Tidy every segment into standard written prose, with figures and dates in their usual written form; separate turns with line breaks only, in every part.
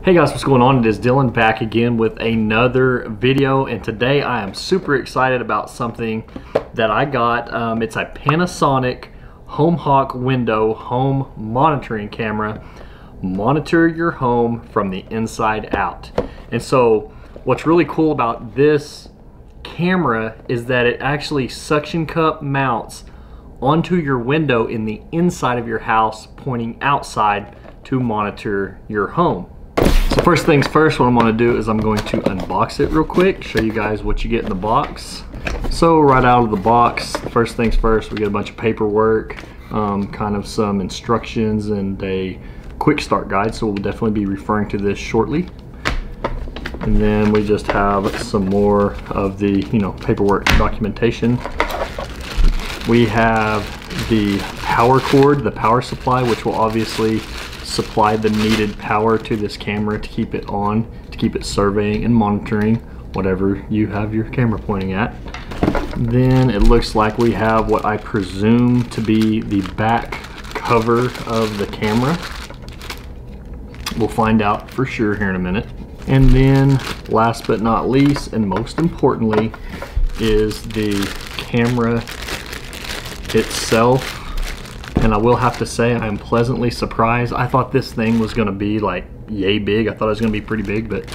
Hey guys, what's going on? It is Dylan back again with another video, and today I am super excited about something that I got. It's a Panasonic HomeHawk Window home monitoring camera. Monitor your home from the inside out. And so what's really cool about this camera is that it actually suction cup mounts onto your window in the inside of your house, pointing outside to monitor your home. So first things first, what I'm going to do is I'm going to unbox it real quick, show you guys what you get in the box. So right out of the box, first things first, we get a bunch of paperwork, kind of some instructions and a quick start guide, so we'll definitely be referring to this shortly. And then we just have some more of the paperwork documentation. We have the power cord, the power supply, which will obviously supply the needed power to this camera to keep it on, to keep it surveying and monitoring whatever you have your camera pointing at. Then it looks like we have what I presume to be the back cover of the camera. We'll find out for sure here in a minute. And then last but not least, and most importantly, is the camera itself. And I will have to say I am pleasantly surprised. I thought this thing was going to be like yay big. I thought it was going to be pretty big, but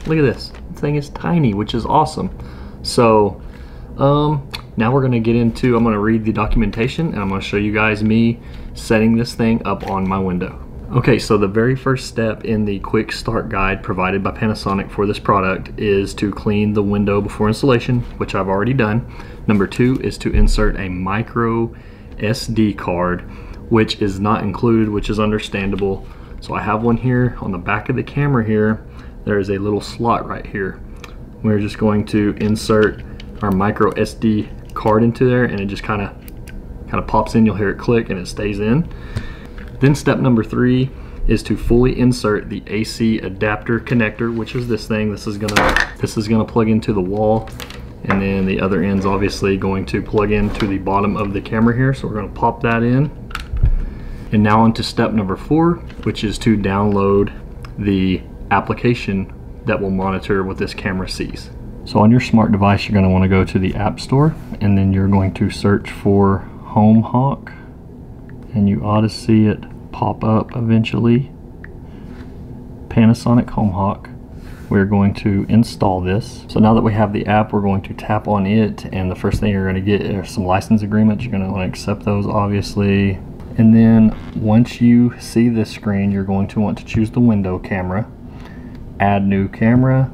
look at this. This thing is tiny, which is awesome. So now we're going to get into, I'm going to read the documentation and I'm going to show you guys me setting this thing up on my window. Okay, so the very first step in the quick start guide provided by Panasonic for this product is to clean the window before installation, which I've already done. Number two is to insert a micro SD card, which is not included, which is understandable. So I have one here on the back of the camera here. There is a little slot right here. We're just going to insert our micro SD card into there, and it just kind of pops in. You'll hear it click and it stays in. Then step number three is to fully insert the AC adapter connector, which is this thing. This is gonna plug into the wall, and then the other end's obviously going to plug into the bottom of the camera here. So we're going to pop that in. And now on to step number four, which is to download the application that will monitor what this camera sees. So on your smart device, you're going to want to go to the App Store, and then you're going to search for HomeHawk, and you ought to see it pop up eventually. Panasonic HomeHawk. We're going to install this. So now that we have the app, we're going to tap on it, and the first thing you're going to get are some license agreements. You're going to want to accept those, obviously. And then once you see this screen, you're going to want to choose the window camera, add new camera.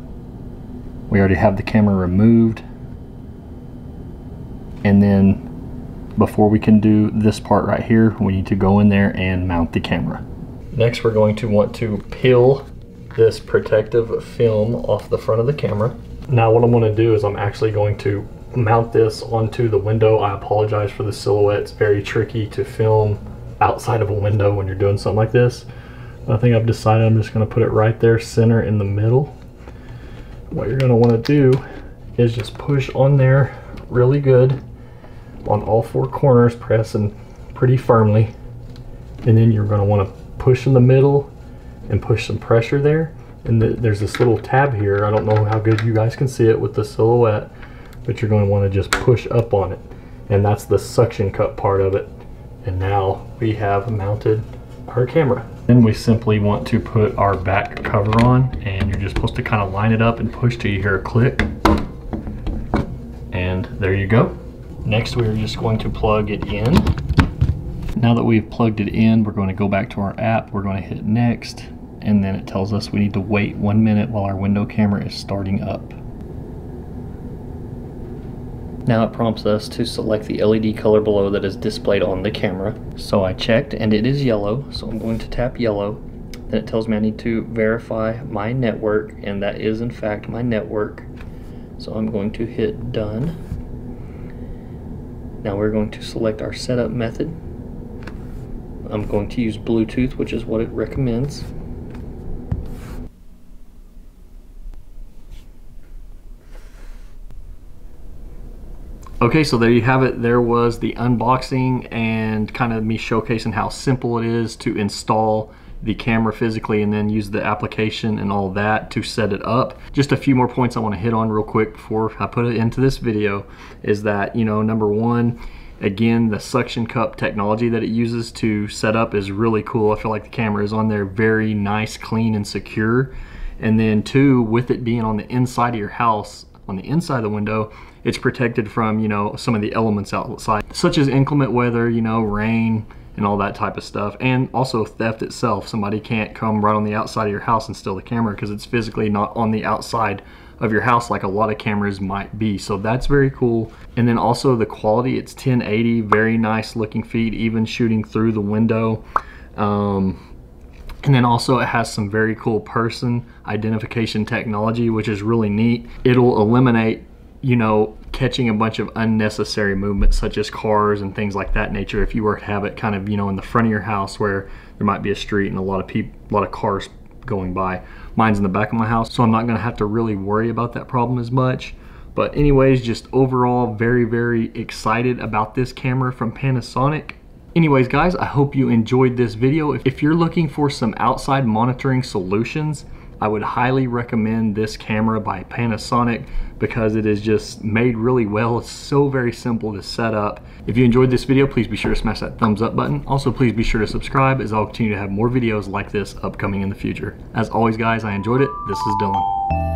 We already have the camera removed. And then before we can do this part right here, we need to go in there and mount the camera. Next, we're going to want to peel this protective film off the front of the camera. Now what I'm going to do is I'm actually going to mount this onto the window. I apologize for the silhouette. It's very tricky to film outside of a window when you're doing something like this. But I think I've decided I'm just going to put it right there, center in the middle. What you're going to want to do is just push on there really good on all four corners, pressing pretty firmly. And then you're going to want to push in the middle and push some pressure there. And there's this little tab here. I don't know how good you guys can see it with the silhouette, but you're going to want to just push up on it. And that's the suction cup part of it. And now we have mounted our camera. Then we simply want to put our back cover on, and you're just supposed to kind of line it up and push till you hear a click. And there you go. Next, we're just going to plug it in. Now that we've plugged it in, we're going to go back to our app. We're going to hit next, and then it tells us we need to wait 1 minute while our window camera is starting up. Now it prompts us to select the LED color below that is displayed on the camera. So I checked and it is yellow, so I'm going to tap yellow. Then it tells me I need to verify my network, and that is in fact my network. So I'm going to hit done. Now we're going to select our setup method. I'm going to use Bluetooth, which is what it recommends. Okay, so there you have it. There was the unboxing and kind of me showcasing how simple it is to install the camera physically and then use the application and all that to set it up. Just a few more points I want to hit on real quick before I put it into this video is that, you know, number one, again, the suction cup technology that it uses to set up is really cool. I feel like the camera is on there very nice, clean, and secure. And then two, with it being on the inside of your house, on the inside of the window, it's protected from, you know, some of the elements outside, such as inclement weather, you know, rain, and all that type of stuff, and also theft itself. Somebody can't come right on the outside of your house and steal the camera because it's physically not on the outside of your house like a lot of cameras might be. So that's very cool. And then also the quality, it's 1080, very nice looking feed, even shooting through the window. And then also it has some very cool person identification technology, which is really neat. It'll eliminate, you know, catching a bunch of unnecessary movements such as cars and things like that nature. If you were to have it kind of, you know, in the front of your house where there might be a street and a lot of cars going by. Mine's in the back of my house, so I'm not going to have to really worry about that problem as much. But anyways, just overall very, very excited about this camera from Panasonic. Anyways guys, I hope you enjoyed this video. If you're looking for some outside monitoring solutions, I would highly recommend this camera by Panasonic because it is just made really well. It's so very simple to set up. If you enjoyed this video, please be sure to smash that thumbs up button. Also, please be sure to subscribe as I'll continue to have more videos like this upcoming in the future. As always guys, I enjoyed it. This is Dylan.